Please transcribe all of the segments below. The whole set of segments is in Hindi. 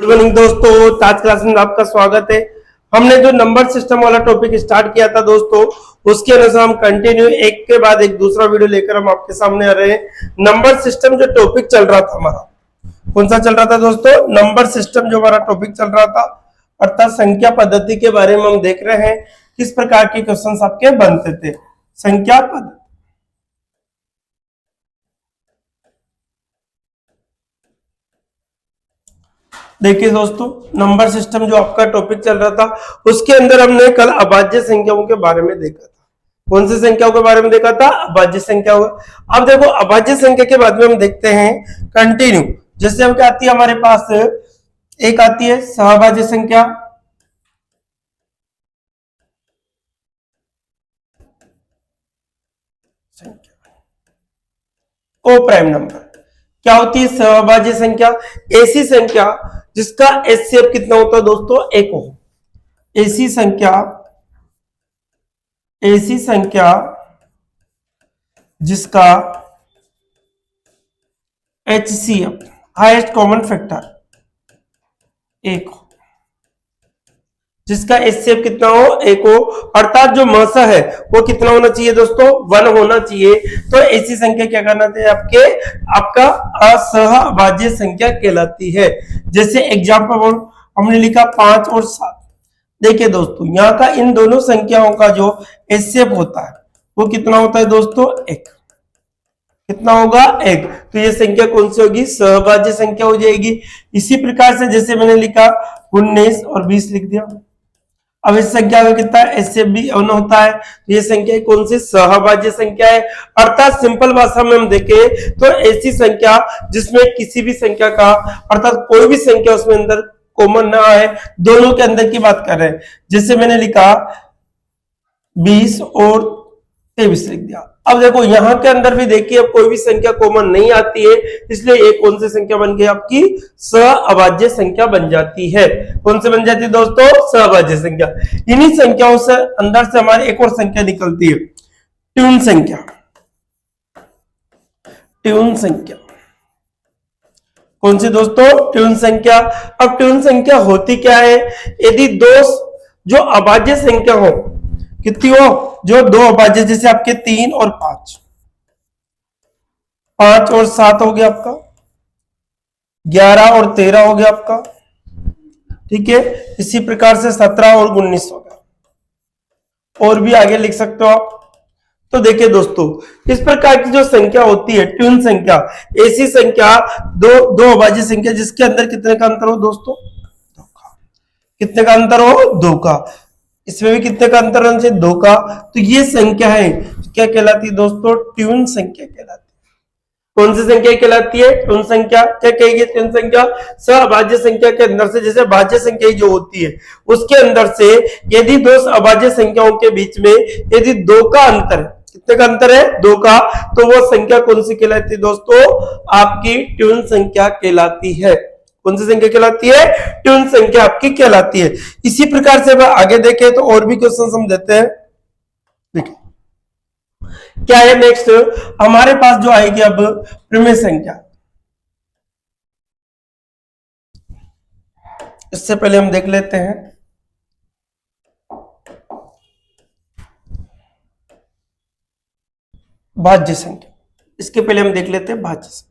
मॉर्निंग दोस्तों, आज क्लास में आपका स्वागत है। हमने जो नंबर सिस्टम वाला टॉपिक स्टार्ट किया था दोस्तों, उसके अनुसार हम कंटिन्यू एक के बाद एक दूसरा वीडियो लेकर हम आपके सामने आ रहे हैं। नंबर सिस्टम जो टॉपिक चल रहा था हमारा, कौन सा चल रहा था दोस्तों? नंबर सिस्टम जो हमारा टॉपिक चल रहा था, अर्थात संख्या पद्धति के बारे में हम देख रहे हैं। किस प्रकार के क्वेश्चन आपके बनते थे संख्या पद्धति। देखिए दोस्तों, नंबर सिस्टम जो आपका टॉपिक चल रहा था, उसके अंदर हमने कल अभाज्य संख्याओं के बारे में देखा था। कौन सी संख्याओं के बारे में देखा था? अभाज्य संख्याओं। अब देखो, अभाज्य संख्या के बाद में हम देखते हैं कंटिन्यू। जैसे हम क्या आती है हमारे पास, एक आती है सहभाज्य संख्या, को प्राइम नंबर। क्या होती है सहभाज्य संख्या? ऐसी संख्या जिसका एचसीएफ कितना होता है दोस्तों? एक हो। ऐसी संख्या जिसका एचसीएफ हाईएस्ट कॉमन फैक्टर एक हो, जिसका एचसीएफ कितना हो? एक हो। अर्थात जो मसा है वो कितना होना चाहिए दोस्तों? 1 होना चाहिए। तो ऐसी संख्या क्या करना चाहिए? आपका असहभाज्य संख्या कहलाती है। जैसे एग्जांपल हमने लिखा 5 और 7। देखिए दोस्तों, यहाँ का इन दोनों संख्याओं का जो एचसीएफ होता है वो कितना होता है दोस्तों? 1। कितना होगा? 1। तो ये संख्या कौन सी होगी? सहभाज्य संख्या हो जाएगी। इसी प्रकार से जैसे मैंने लिखा 19 और 20 लिख दिया। अब इस संख्या का कितना एचसीएफ भी 1 होता है। तो ये संख्या कौन सी? सहभाज्य संख्या है। अर्थात सिंपल भाषा में हम देखें तो ऐसी संख्या जिसमें किसी भी संख्या का, अर्थात कोई भी संख्या उसमें अंदर कॉमन ना आए, दोनों के अंदर की बात कर रहे हैं। जैसे मैंने लिखा 20 और 23 लिख दिया। अब देखो, यहां के अंदर भी देखिए, अब कोई भी संख्या कॉमन नहीं आती है, इसलिए एक कौन सी संख्या बन गई? आपकी सहअभाज्य संख्या बन जाती है। कौन सी बन जाती है दोस्तों? सहअभाज्य संख्या। इन्हीं संख्याओं से अंदर से हमारी एक और संख्या निकलती है, ट्यून संख्या। ट्यून संख्या कौन सी दोस्तों? ट्यून संख्या। अब ट्यून संख्या होती क्या है? यदि दो जो अभाज्य संख्या हो, कितनी हो? जो दो अभाज्य, जैसे आपके 3 और 5, 5 और 7 हो गया आपका, 11 और 13 हो गया आपका, ठीक है। इसी प्रकार से 17 और 19 हो गया, और भी आगे लिख सकते हो आप। तो देखिए दोस्तों, इस प्रकार की जो संख्या होती है ट्यून संख्या, ऐसी संख्या दो अभाज्य संख्या जिसके अंदर कितने का अंतर हो दोस्तों? 2 का। कितने का अंतर हो? 2 का। इसमें भी कितने का अंतर होना चाहिए? 2 का। तो ये संख्या है, क्या कहलाती है दोस्तों? ट्यून संख्या कहलाती है। कौन सी संख्या कहलाती है? ट्यून संख्या। क्या कहेगी ट्यून संख्या? सहअभाज्य संख्या के अंदर से, जैसे भाज्य संख्या जो होती है उसके अंदर से यदि दो अभाज्य संख्याओं के बीच में यदि 2 का अंतर है, कितने का अंतर है? 2 का, तो वो संख्या कौन सी कहलाती है दोस्तों? आपकी ट्यून संख्या कहलाती है। कौन सी संख्या कहलाती है? ट्यून संख्या आपकी कहलाती है। इसी प्रकार से आगे देखें तो और भी क्वेश्चन हम देते हैं। देखिए क्या है नेक्स्ट हमारे पास जो आएगी अब प्रमेय संख्या। इससे पहले हम देख लेते हैं भाज्य संख्या। इसके पहले हम देख लेते हैं भाज्य संख्या।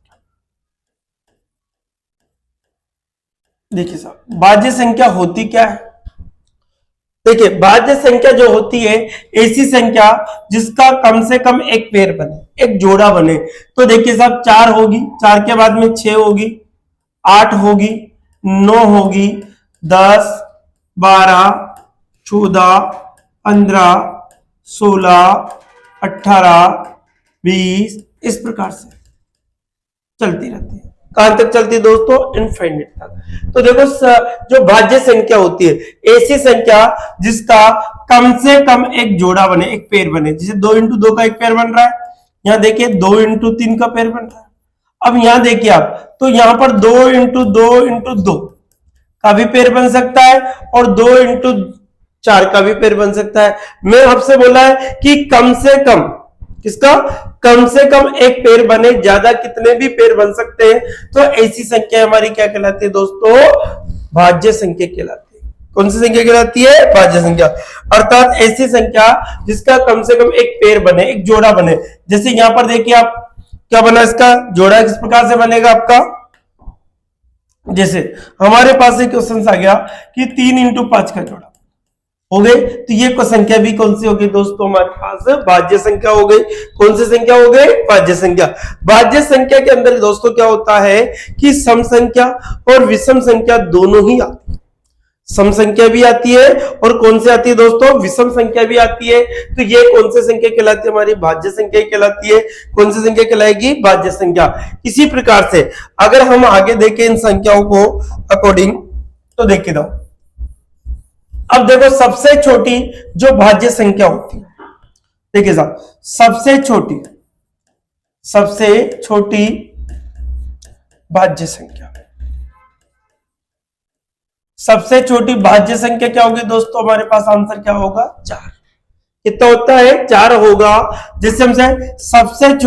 देखिए साहब, भाज्य संख्या होती क्या है? देखिए, भाज्य संख्या जो होती है ऐसी संख्या जिसका कम से कम एक पेयर बने, एक जोड़ा बने। तो देखिए साहब, 4 होगी, 4 के बाद में 6 होगी, 8 होगी, 9 होगी, 10, 12, 14, 15, 16, 18, 20, इस प्रकार से चलती रहती है। कहां तक चलती है दोस्तों? इनफाइनाइट तक। तो देखो, जो भाज्य संख्या होती है ऐसी संख्या जिसका कम से कम एक जोड़ा बने, एक पेयर बने। जैसे 2 इंटू 2 का एक पेयर बन रहा है, यहां देखिए 2 इंटू 3 का पेयर बन रहा है। अब यहां देखिए आप, तो यहां पर 2 इंटू 2 इंटू 2 का भी पेयर बन सकता है, और 2 इंटू 4 का भी पेयर बन सकता है। मैं आपसे बोला है कि कम से कम किसका? कम से कम एक पेड़ बने, ज्यादा कितने भी पेड़ बन सकते हैं। तो ऐसी संख्या हमारी क्या कहलाती है दोस्तों? भाज्य संख्या कहलाती है। कौन सी संख्या कहलाती है? भाज्य संख्या। अर्थात ऐसी संख्या जिसका कम से कम एक पेड़ बने, एक जोड़ा बने। जैसे यहां पर देखिए आप, क्या बना इसका जोड़ा, किस प्रकार से बनेगा आपका? जैसे हमारे पास एक क्वेश्चन आ गया कि 3 × 5 का जोड़ा हो गए, तो ये संख्या भी कौन सी हो गई दोस्तों? हमारे पास भाज्य संख्या हो गई। कौन सी संख्या हो गई? भाज्य संख्या। भाज्य संख्या के अंदर दोस्तों क्या होता है कि सम संख्या और विषम संख्या दोनों ही आती है। सम संख्या भी आती है और कौन सी आती है दोस्तों? विषम संख्या भी आती है। तो ये कौन सी संख्या कहलाती है? हमारी भाज्य संख्या कहलाती है। कौन सी संख्या कहलाएगी? भाज्य संख्या। इसी प्रकार से अगर हम आगे देखें इन संख्याओं को अकॉर्डिंग, तो देखिए दो, अब देखो सबसे छोटी जो भाज्य संख्या होती है, देखिए साहब, सबसे छोटी भाज्य संख्या, सबसे छोटी भाज्य संख्या क्या होगी दोस्तों? हमारे पास आंसर क्या होगा? 4। कितना होता है? 4 होगा। जिससे हमसे सबसे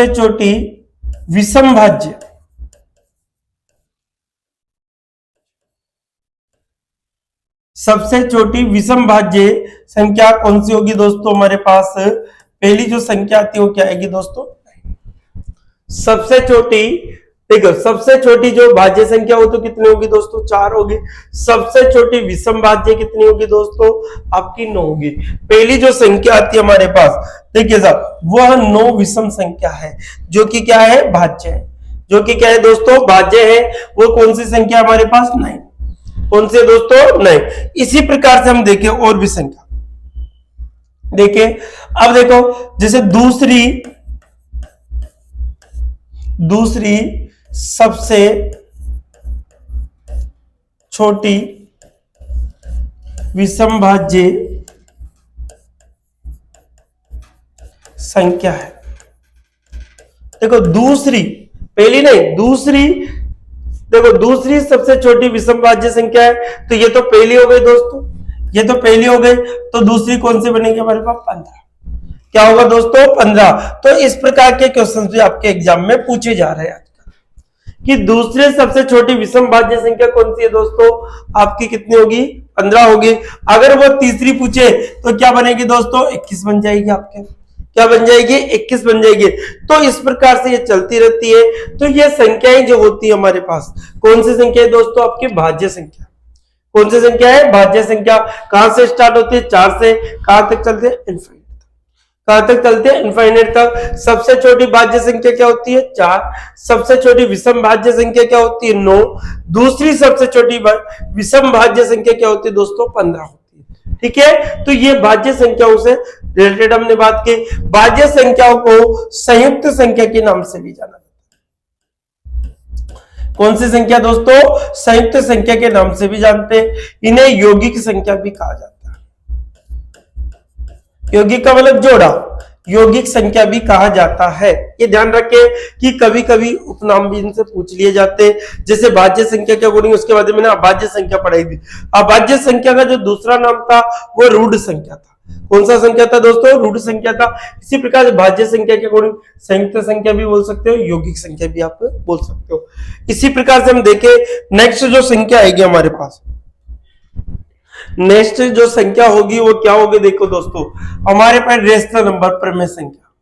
छोटी विषम भाज्य, सबसे छोटी विषम भाज्य संख्या कौन सी होगी दोस्तों? हमारे पास पहली जो संख्या आती है वो क्या आएगी दोस्तों? सबसे छोटी, देखो सबसे छोटी जो भाज्य संख्या हो तो कितनी होगी दोस्तों? 4 होगी। सबसे छोटी विषम भाज्य कितनी होगी दोस्तों? आपकी 9 होगी। पहली जो संख्या आती है हमारे पास, देखिए साहब, वह 9 विषम संख्या है, जो कि क्या है? भाज्य है। जो कि क्या है दोस्तों? भाज्य है। वो कौन सी संख्या हमारे पास? 9। कौन से दोस्तों? 9। इसी प्रकार से हम देखें और भी संख्या, देखिए अब देखो, जैसे दूसरी सबसे छोटी विषम भाज्य संख्या है। देखो दूसरी, पहली नहीं, दूसरी, देखो दूसरी सबसे छोटी विषम भाज्य संख्या है, तो ये तो पहली हो गई दोस्तों, ये तो पहली हो गई। तो दूसरी कौन सी बनेगी हमारे पास? 15। क्या होगा दोस्तों? 15। तो इस प्रकार के क्वेश्चन भी आपके एग्जाम में पूछे जा रहे हैं कि दूसरी सबसे छोटी विषम भाज्य संख्या कौन सी है दोस्तों? आपकी कितनी होगी? 15 होगी। अगर वो तीसरी पूछे तो क्या बनेगी दोस्तों? 21 बन जाएगी। आपके क्या बन जाएगी? 21 बन जाएगी। तो इस प्रकार से ये चलती रहती है। तो ये संख्याएं जो होती है हमारे पास, कौन सी संख्या है दोस्तों? आपकी भाज्य संख्या। कौन सी संख्या है? भाज्य संख्या। कहां से स्टार्ट होती है? 4 से। कहां तक चलते हैं? इनफाइनाइट। कहां तक चलते हैं? इनफाइनाइट तक। सबसे छोटी भाज्य संख्या क्या होती है? 4। सबसे छोटी विषम भाज्य संख्या क्या होती है? 9। दूसरी सबसे छोटी विषम भाज्य संख्या क्या होती है दोस्तों? 15 होती है। ठीक है, तो ये भाज्य संख्याओं से रिलेटेड हमने बात की। भाज्य संख्याओं को संयुक्त संख्या के नाम से भी जाना जाता है। कौन सी संख्या दोस्तों? संयुक्त संख्या के नाम से भी जानते हैं। इन्हें यौगिक संख्या भी कहा जाता है। यौगिक का मतलब जोड़ा, यौगिक संख्या भी कहा जाता है। ये ध्यान रखें कि कभी कभी उपनाम भी इनसे पूछ लिए जाते हैं। जैसे भाज्य संख्या क्या बोलेंगे, उसके बाद मैंने अभाज्य संख्या पढ़ाई थी। अभाज्य संख्या का जो दूसरा नाम था वो रूढ़ संख्या था। कौन सा संख्या था दोस्तों? रूढ़ संख्या था। इसी प्रकार भाज्य संख्या के अकॉर्डिंग संयुक्त संख्या भी बोल सकते हो, यौगिक संख्या भी आप बोल सकते हो। इसी प्रकार से हम देखें नेक्स्ट जो संख्या आएगी हमारे पास, नेक्स्ट जो संख्या होगी वो क्या होगी? देखो दोस्तों, हमारे पास रेशनल नंबर, प्रमेय संख्या।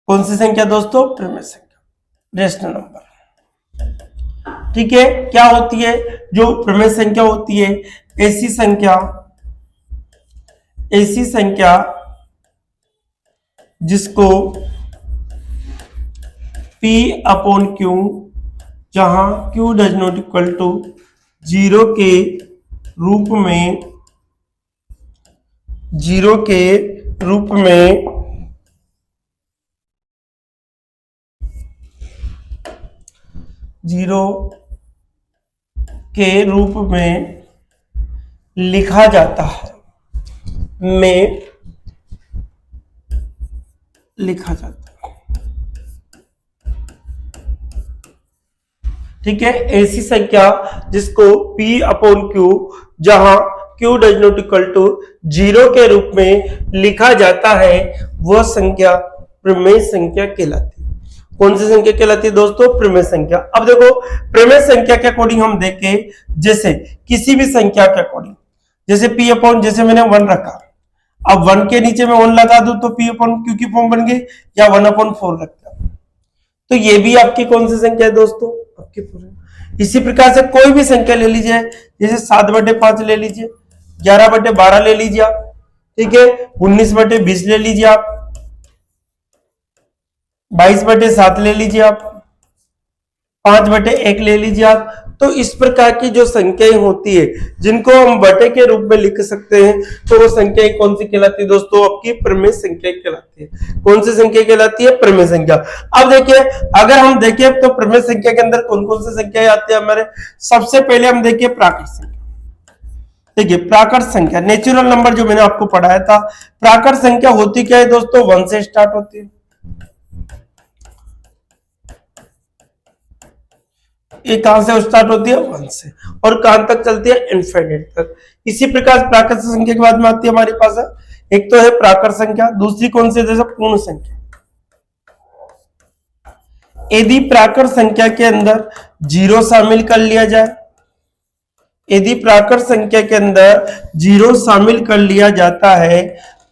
कौन सी संख्या दोस्तों? प्रमेय संख्या, रेशनल नंबर। ठीक है, क्या होती है जो प्रमेय संख्या होती है? ऐसी संख्या जिसको P/Q, जहां Q does not equal to 0 के रूप में, 0 के रूप में लिखा जाता है, में लिखा जाता है। ठीक है, ऐसी संख्या जिसको P अपॉन Q, जहां Q does not equal to 0 के रूप में लिखा जाता है, वह संख्या प्रमेय संख्या कहलाती है। कौन सी संख्या कहलाती है दोस्तों? प्रमेय संख्या। अब देखो प्रमेय संख्या के अकॉर्डिंग हम देखें, जैसे किसी भी संख्या के अकॉर्डिंग, जैसे P अपॉन, जैसे मैंने 1 रखा, अब 1 के नीचे मैं 1 लगा दूं तो P अपॉन Q की फॉर्म बन गई, या 1 अपॉन 4 रखता, तो ये भी आपकी कौन सी संख्या है दोस्तों? आपकी पूरी। इसी प्रकार से कोई भी संख्या ले लीजिए, जैसे 7/5 ले लीजिए, 11/12 ले लीजिए आप, ठीक है, 19/20 ले लीजिए आप, 22/7 ले लीजिए आप, 5/1 ले लीजिए आप। तो इस प्रकार की जो संख्याएं होती है जिनको हम बटे के रूप में लिख सकते हैं, तो वो संख्याएं कौन सी कहलाती है दोस्तों? आपकी प्रमेय संख्या कहलाती है। कौन सी संख्या कहलाती है? प्रमेय संख्या। अब देखिए, अगर हम देखें तो प्रमेय संख्या के अंदर कौन कौन सी संख्याएं आती है हमारे? सबसे पहले हम देखिए प्राकृत संख्या। देखिए प्राकृत संख्या, नेचुरल नंबर जो मैंने आपको पढ़ाया था, प्राकृत संख्या होती क्या है दोस्तों? 1 से स्टार्ट होती है। ये कहां से स्टार्ट होती है? 1 से, और कहां तक चलती है? इनफाइनाइट तक। इसी प्रकार प्राकृत संख्या के बाद में आती है हमारे पास, एक तो है प्राकृत संख्या, दूसरी कौन सी? जैसे पूर्ण संख्या। यदि प्राकृत संख्या के अंदर 0 शामिल कर लिया जाए, यदि प्राकृत संख्या के अंदर 0 शामिल कर लिया जाता है,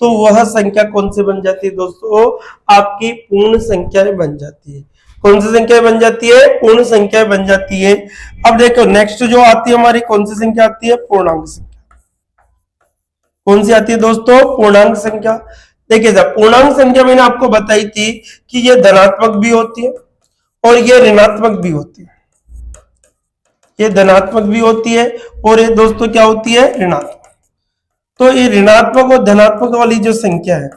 तो वह संख्या कौन सी बन जाती है दोस्तों? आपकी पूर्ण संख्या बन जाती है। कौन सी संख्या बन जाती है? पूर्ण संख्या बन जाती है। अब देखो नेक्स्ट जो आती है हमारी, कौन सी संख्या आती है? पूर्णांक संख्या। कौन सी आती है दोस्तों? पूर्णांक संख्या। देखिए साहब, पूर्णांक संख्या मैंने आपको बताई थी कि ये धनात्मक भी होती है और ये ऋणात्मक भी होती है। ये धनात्मक भी होती है और ये दोस्तों क्या होती है? ऋणात्मक। तो ये ऋणात्मक और धनात्मक वाली जो संख्या है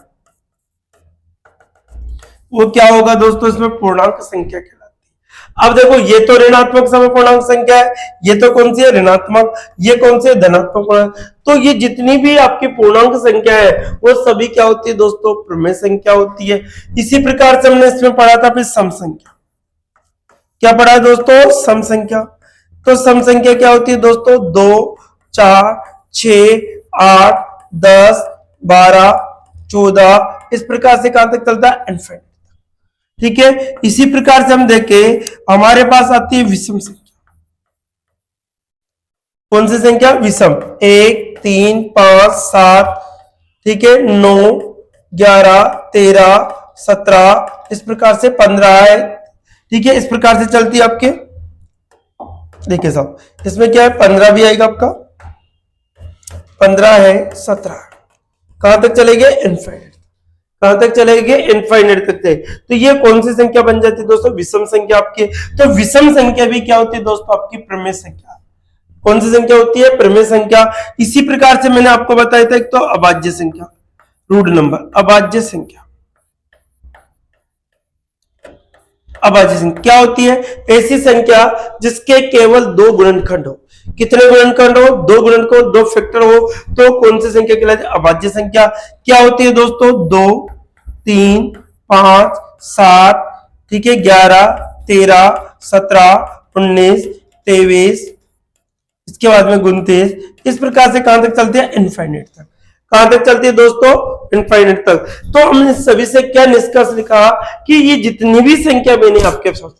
वो क्या होगा दोस्तों? इसमें पूर्णांक संख्या कहलाती है। अब देखो ये तो ऋणात्मक समपूर्णांक संख्या है, ये तो कौन सी है? ऋणात्मक। ये कौन सी है? धनात्मक पूर्णांक। तो ये जितनी भी आपकी पूर्णांक संख्या है वो सभी क्या होती है दोस्तों? प्रमेय संख्या होती है। इसी प्रकार से हमने इसमें पढ़ा था फिर सम संख्या। क्या पढ़ा है दोस्तों? सम संख्या। तो सम संख्या क्या होती है दोस्तों? 2, 4, 6, 8, 10, 12, 14, इस प्रकार से कहां तक चलता है? इनफाइनाइट। ठीक है, इसी प्रकार से हम देखें, हमारे पास आती है विषम संख्या। कौन सी संख्या? विषम। 1, 3, 5, 7, ठीक है, 9, 11, 13, 17, इस प्रकार से 15 है। ठीक है, इस प्रकार से चलती है आपके। देखिए साहब, इसमें क्या है? 15 भी आएगा आपका, 15 है, 17, कहां तक चलेंगे? इनफाइनाइट। कहां तक चलेंगे? इनफाइनाइट तक चलेंगे। तो ये कौन सी संख्या बन जाती है दोस्तों? विषम संख्या आपकी। तो विषम संख्या भी क्या होती है दोस्तों? आपकी प्रमेय संख्या। कौन सी संख्या होती है? प्रमेय संख्या। इसी प्रकार से मैंने आपको बताया था, एक तो अभाज्य संख्या, रूट नंबर, अभाज्य संख्या। अभाज्य संख्या क्या होती है? ऐसी संख्या जिसके केवल 2 गुणनखंड हो। कितने गुणनखंड हो? 2 गुणनखंड, 2 फैक्टर हो, तो कौन सी संख्या कहलाती है? अभाज्य संख्या। क्या होती है दोस्तों? 2, 3, 5, 7, ठीक है, 11, 13, 17, 19, 23, इसके बाद में 29, इस प्रकार से कहां तक चलती है? इनफाइनाइट तक। कहां तक चलती है दोस्तों? इनफाइनाइट तक। तो हमने सभी से क्या निष्कर्ष निकाला कि ये जितनी भी संख्या मैंने आपके साथ,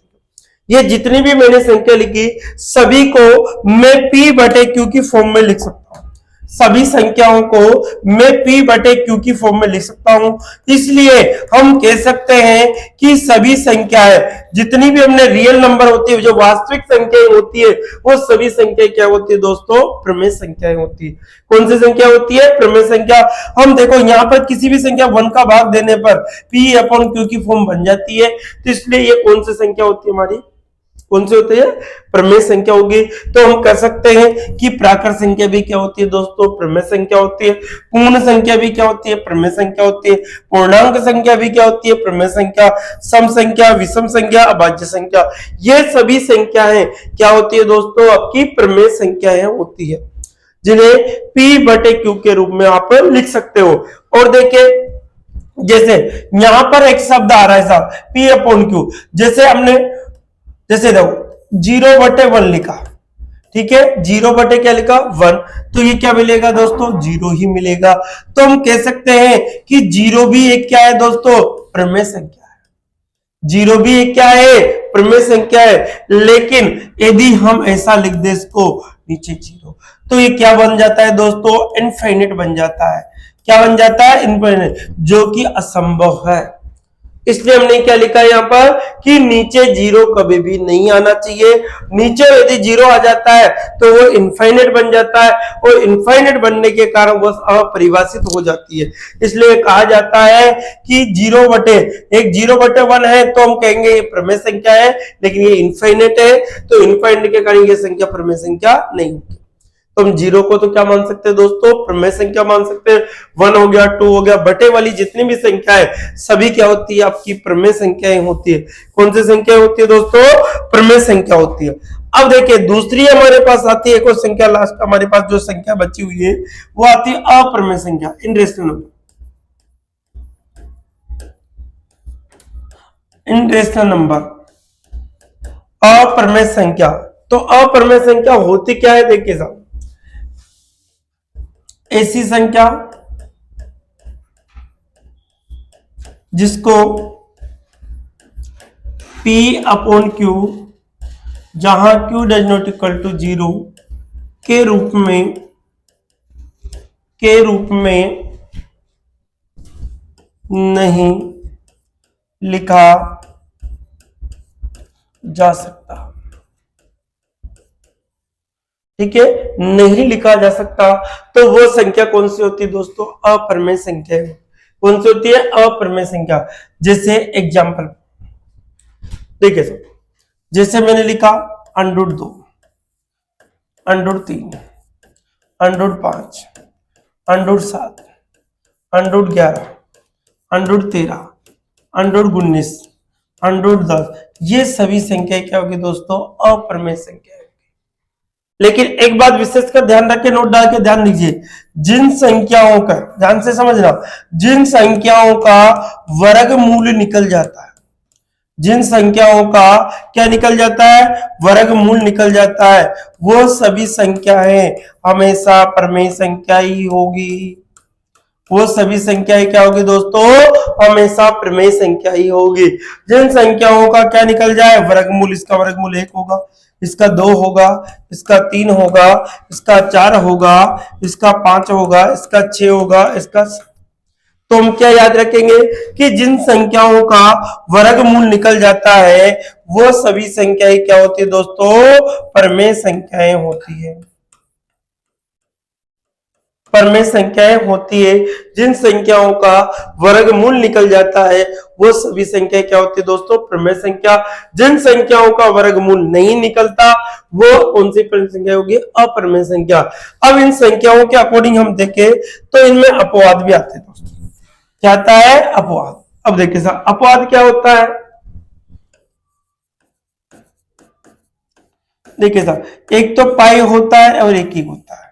ये जितनी भी मैंने संख्या लिखी, सभी को मैं P/Q की फॉर्म में लिख सकता हूं। सभी संख्याओं को मैं P/Q की फॉर्म में लिख सकता हूं। इसलिए हम कह सकते हैं कि सभी संख्याएं, जितनी भी हमने रियल नंबर होती है, जो वास्तविक संख्याएं होती है, वो सभी संख्याएं क्या होती है दोस्तों? प्रमेय संख्याएं होती है। कौन सी संख्या होती है? प्रमेय संख्या। हम देखो यहाँ पर किसी भी संख्या 1 का भाग देने पर P/Q की फॉर्म बन जाती है, तो इसलिए ये कौन सी संख्या होती है हमारी? कौन सी होती है? प्रमेय संख्या होगी। तो हम कह सकते हैं कि प्राकृत संख्या भी क्या होती है दोस्तों? प्रमेय संख्या होती है। पूर्ण संख्या भी क्या होती है? प्रमेय संख्या होती है। पूर्णांक संख्या भी क्या होती है? प्रमेय संख्या। सम संख्या, विषम संख्या, अभाज्य संख्या, ये सभी संख्याएं क्या होती है दोस्तों? आपकी प्रमेय संख्याएं होती है, जिन्हें P/Q के रूप में आप लिख सकते हो। और देखिए, जैसे यहां पर एक शब्द आ रहा है साहब, P/Q, जैसे देखो 0/1 लिखा, ठीक है, 0/, क्या लिखा 1, तो ये क्या मिलेगा दोस्तों, 0 ही मिलेगा। तो हम कह सकते हैं कि 0 भी एक क्या है दोस्तों, प्रमेय संख्या है। 0 भी एक क्या है, प्रमेय संख्या है। लेकिन यदि हम ऐसा लिख दे इसको नीचे 0, तो ये क्या बन जाता है दोस्तों, इनफाइनिट बन जाता है। क्या बन जाता है, इनफाइनिट, जो कि असंभव है। इसलिए हमने क्या लिखा है यहाँ पर कि नीचे 0 कभी भी नहीं आना चाहिए। नीचे यदि 0 आ जाता है तो वो इनफाइनाइट बन जाता है, और इनफाइनाइट बनने के कारण वो अपरिभाषित हो जाती है। इसलिए कहा जाता है कि 0/1 है तो हम कहेंगे ये प्रमेय संख्या है, लेकिन ये इनफाइनाइट है, तो इनफाइनाइट के कारण ये संख्या प्रमेय संख्या नहीं होगी। तो हम 0 को तो क्या मान सकते हैं दोस्तों, प्रमेय संख्या मान सकते हैं। 1 हो गया, 2 हो गया, बटे वाली जितनी भी संख्या है सभी क्या होती है, आपकी प्रमेय संख्याएं होती है। कौन सी संख्या होती है दोस्तों, प्रमेय संख्या होती है। अब देखिए दूसरी हमारे पास आती है एक और संख्या, लास्ट हमारे पास जो संख्या बची हुई है वो आती है अप्रमेय संख्या, इन रेशनल नंबर। इन रेशनल नंबर, अप्रमेय संख्या। तो अप्रमेय संख्या होती क्या है, देखिए साहब, ऐसी संख्या जिसको P/Q, जहां Q does not equal to 0 के रूप में नहीं लिखा जा सकता। ठीक है, नहीं लिखा जा सकता, तो वो संख्या कौन सी होती है दोस्तों, अप्रमेय संख्या। कौन सी होती है, अप्रमेय संख्या। जैसे एग्जांपल देखिए सर, जैसे मैंने लिखा √2, √3, √5, √7, √11, √13, √19, √10, ये सभी संख्या क्या होगी दोस्तों, अप्रमेय संख्या। लेकिन एक बात विशेष कर ध्यान रखें, नोट डाल के ध्यान दीजिए, जिन संख्याओं का, ध्यान से समझना, जिन संख्याओं का वर्गमूल निकल जाता है, जिन संख्याओं का क्या निकल जाता है, वर्गमूल निकल जाता है, वो सभी संख्याएं हमेशा प्रमेय संख्या ही होगी। वो सभी संख्याएं क्या होगी दोस्तों, हमेशा प्रमेय संख्या ही होगी। जिन संख्याओं का क्या निकल जाए, वर्गमूल, इसका वर्गमूल 1 होगा, इसका 2 होगा, इसका 3 होगा, इसका 4 होगा, इसका 5 होगा, इसका 6 होगा, इसका, तो हम क्या याद रखेंगे कि जिन संख्याओं का वर्गमूल निकल जाता है वो सभी संख्याएं क्या होती है दोस्तों, प्रमेय संख्याएं होती है। प्रमेय संख्याएं होती है। जिन संख्याओं का वर्गमूल निकल जाता है वो सभी संख्याएं क्या होती है दोस्तों, प्रमेय संख्या। जिन संख्याओं का वर्गमूल नहीं निकलता वो कौन सी संख्या होगी, अप्रमेय संख्या। अब इन संख्याओं के अकॉर्डिंग हम देखें तो इनमें अपवाद भी आते हैं दोस्तों। क्या आता है, अपवाद। अब देखिए सर, अपवाद क्या होता है, देखिए सर, एक तो पाई होता है और एक ही होता है।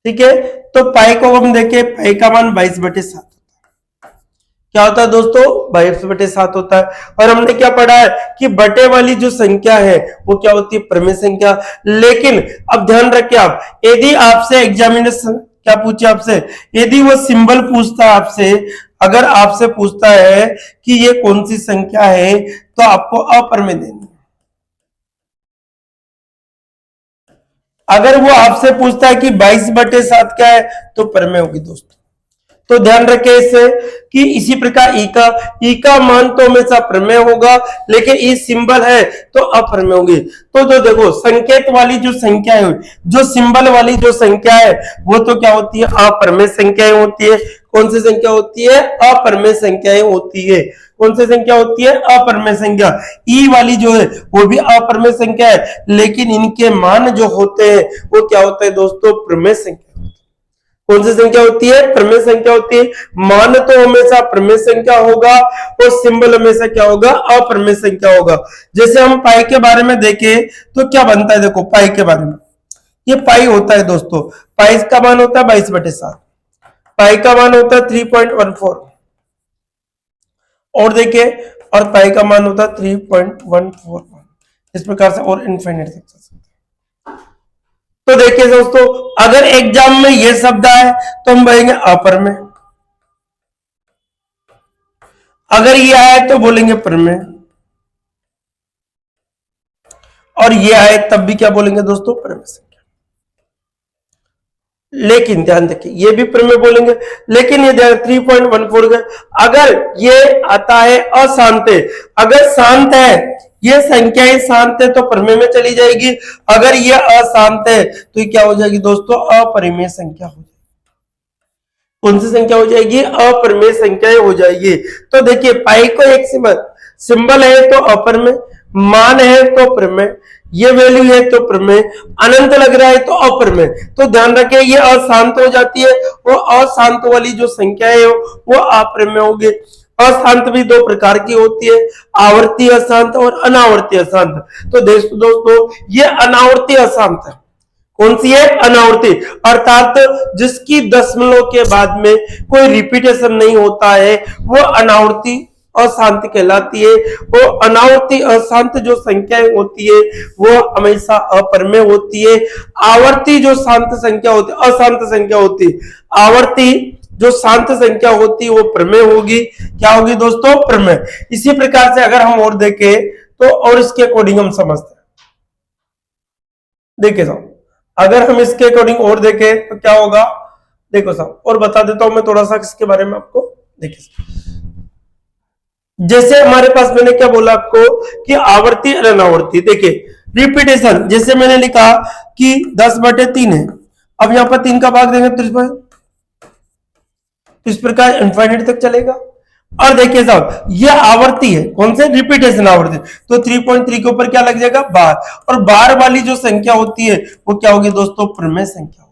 ठीक है, तो पाई को हम देखें, पाई का मान 22/7 होता है। क्या होता है दोस्तों, 22/7 होता है। और हमने क्या पढ़ा है कि बटे वाली जो संख्या है वो क्या होती है, प्रमेय संख्या। लेकिन अब ध्यान रखिए आप, यदि आपसे एग्जामिनेशन क्या पूछे आपसे, यदि वो सिंबल पूछता है आपसे, अगर आपसे पूछता है कि ये कौन सी संख्या है तो आपको अप्रमेय देनी है। अगर वो आपसे पूछता है कि 22/7 क्या है तो प्रमेय होगी दोस्तों। तो ध्यान रखें इससे कि इसी प्रकार ई का मान तो हमेशा प्रमेय होगा, लेकिन ई सिंबल है तो अप्रमेय होगी। तो जो देखो संकेत वाली जो संख्या है, जो सिंबल वाली जो संख्या है वो तो क्या होती है, अप्रमेय संख्याएं होती है। कौन सी संख्या होती है, अप्रमेय संख्याएं होती है। कौन सी संख्या होती है, अप्रमेय संख्या। ई वाली जो है वो भी अप्रमेय संख्या है, लेकिन इनके मान जो होते हैं वो क्या होता है दोस्तों, प्रमेय संख्या। कौन सी संख्या होती है, प्रमेय संख्या होती है। मान तो हमेशा प्रमेय संख्या होगा और सिंबल हमेशा क्या होगा, अप्रमेय संख्या होगा। जैसे हम पाई के बारे में देखें तो क्या बनता है, देखो पाई के बारे में, ये पाई होता है दोस्तों, पाई का मान होता है 22/7, पाई का मान होता है 3.14, और देखिए, और पाई का मान होता है 3.141। इस प्रकार से और इनफाइनाइट तक चल सकते हैं। तो देखिए दोस्तों, अगर एग्जाम में ये शब्द आए तो हम बोलेंगे अप्रमेय, अगर ये आए तो बोलेंगे प्रमेय, और ये आए तब भी क्या बोलेंगे दोस्तों, प्रमेय संख्या। लेकिन ध्यान रखिए, ये भी प्रमेय बोलेंगे, लेकिन ये 3.14 का अगर ये आता है अशांत है, अगर शांत है, ये संख्याएं शांत है तो प्रमेय में चली जाएगी, अगर ये अशांत है तो ये क्या हो जाएगी दोस्तों, अपरिमेय संख्या हो जाएगी। कौन सी संख्या हो जाएगी, अपरिमेय संख्याएं हो जाएगी। तो देखिए, पाई को एक सिंबल है तो अपरिमेय, मान है तो प्रमेय, ये वैल्यू है तो प्रमेय, अनंत लग रहा है तो अप्रमेय। तो ध्यान रखें, ये अशांत हो जाती है, वो अशांत वाली जो संख्या है वो अप्रमेय होगी। अशांत भी दो प्रकार की होती है, आवर्ती अशांत और अनावर्ती अशांत। तो दोस्तों ये अनावर्ती अशांत है। कौन सी है, अनावर्ती, अर्थात जिसकी दशमलव के बाद में कोई रिपीटेशन नहीं होता है, वो अनावर्ती अशांत कहलाती है। वो अनावर्ती अशांत जो संख्याएं होती है वो हमेशा अप्रमेय होती है। आवर्ती जो शांत संख्या होती है, अशांत संख्या होती है, आवर्ती जो शांत संख्या होती है वो प्रमेय होगी। क्या होगी दोस्तों, प्रमेय। इसी प्रकार से अगर हम और देखें तो और इसके अकॉर्डिंग हम समझते हैं। देखिए साहब, अगर हम इसके अकॉर्डिंग और देखें तो क्या होगा, देखो साहब, और बता देता हूं मैं थोड़ा सा इसके बारे में आपको। देखिए, जैसे हमारे पास मैंने क्या बोला आपको कि आवर्ती और अनावर्ती। देखिए रिपीटेशन, जैसे मैंने लिखा कि 10/3 है, अब यहां पर 3 का भाग देंगे तो इस प्रकार इनफाइनाइट तक चलेगा। और देखिए साहब, ये आवर्ती है, कौन से, रिपीटेशन आवर्ती, तो 3.3 के ऊपर क्या लग जाएगा, बार, और बार वाली जो संख्या होती है वो क्या होगी दोस्तों, प्रमेय संख्या।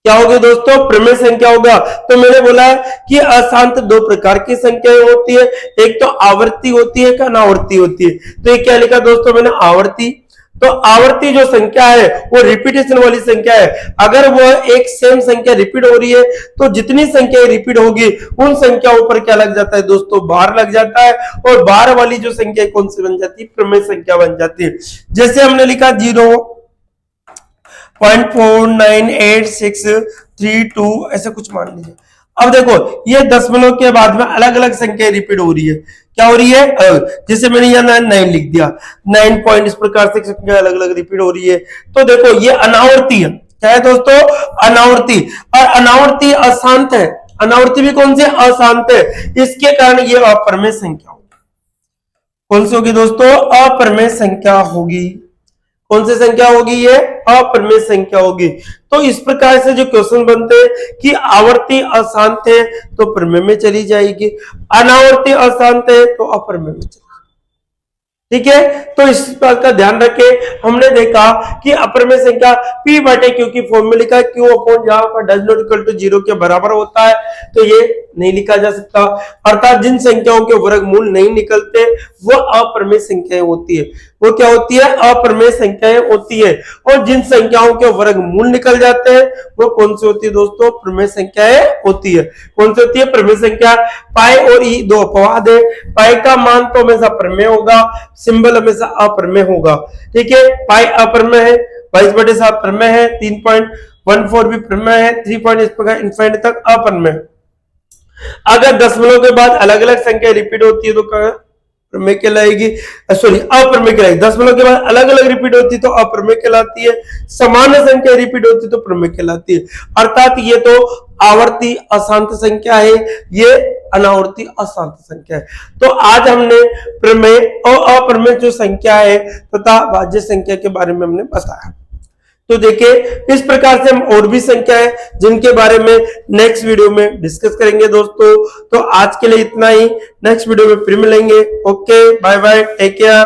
क्या होगी दोस्तों, प्रमेय संख्या होगा। तो मैंने बोला है कि अशांत दो प्रकार की संख्याएं होती है, एक तो आवर्ती होती है, एक अनावर्ती होती है। तो ये क्या लिखा दोस्तों मैंने, आवर्ती। तो आवर्ती जो संख्या है वो रिपीटेशन वाली संख्या है, अगर वो एक सेम संख्या रिपीट हो रही है तो जितनी संख्या रिपीट होगी उन संख्याओं पर क्या लग जाता है दोस्तों, बार लग जाता है, और बार वाली जो संख्या कौन सी बन जाती है, प्रमेय संख्या बन जाती है। जैसे हमने लिखा 0.49863 ऐसे कुछ मान लीजिए। अब देखो, ये दशमलव के बाद में अलग अलग संख्या रिपीट हो रही है, क्या हो रही है, जैसे मैंने यहाँ 9 लिख दिया, 9 पॉइंट, इस प्रकार से संख्या अलग अलग रिपीट हो रही है। तो देखो ये अनावर्ती है, क्या है दोस्तों, अनावर्ती। और अनावर्ती अशांत है, अनावर्ती भी कौन सी, अशांत है, इसके कारण ये अप्रमेय संख्या होगी। कौन सी होगी दोस्तों, अप्रमेय संख्या होगी। कौन सी संख्या होगी, ये अप्रमेय संख्या होगी। तो इस प्रकार से जो क्वेश्चन बनते हैं कि आवर्ती अशांत है तो प्रमेय में चली जाएगी, अनावर्ती अशांत है तो अप्रमेय में चली। ठीक है, तो इस बात का ध्यान रखें। हमने देखा कि अप्रमेय संख्या p बटे q की फॉर्म में लिखा, q अपॉन जहां पर डज नॉट इक्वल टू 0 के बराबर होता है तो ये नहीं लिखा जा सकता, अर्थात जिन संख्याओं के वर्गमूल नहीं निकलते वो अप्रमेय संख्याएं होती है। वो क्या होती है, अप्रमेय संख्याएं होती है। और जिन संख्याओं के वर्गमूल निकल जाते हैं वो कौन सी होती है दोस्तों, प्रमेय संख्याएं होती है। कौन सी होती है, प्रमेय संख्या। पाई और ई दो अपवाद है, पाई का मान तो हमेशा प्रमेय होगा, सिंबल हमेशा अप्रमेय होगा। ठीक है, पाई अप्रमेय है, 22/7 प्रमेय है, 3.14 भी प्रमेय है, 3 इस प्रकार इनफाइनाइट तक अप्रमेय। अगर दशमलव के बाद अलग अलग संख्या रिपीट होती है तो प्रमेय कहलाएगी, सॉरी अप्रमेय कहलाएगी। दशमलव के बाद अलग अलग रिपीट होती है तो अप्रमेय कहलाती है, समान संख्या रिपीट होती है तो प्रमेय कहलाती है। अर्थात ये तो आवर्ती अशांत संख्या है, ये अनावर्ती अशांत संख्या है। तो आज हमने प्रमेय और अप्रमेय जो संख्या है तथा भाज्य संख्या के बारे में हमने बताया। तो देखिए, इस प्रकार से हम और भी संख्या है जिनके बारे में नेक्स्ट वीडियो में डिस्कस करेंगे दोस्तों। तो आज के लिए इतना ही, नेक्स्ट वीडियो में फिर मिलेंगे। Okay, bye bye, take care.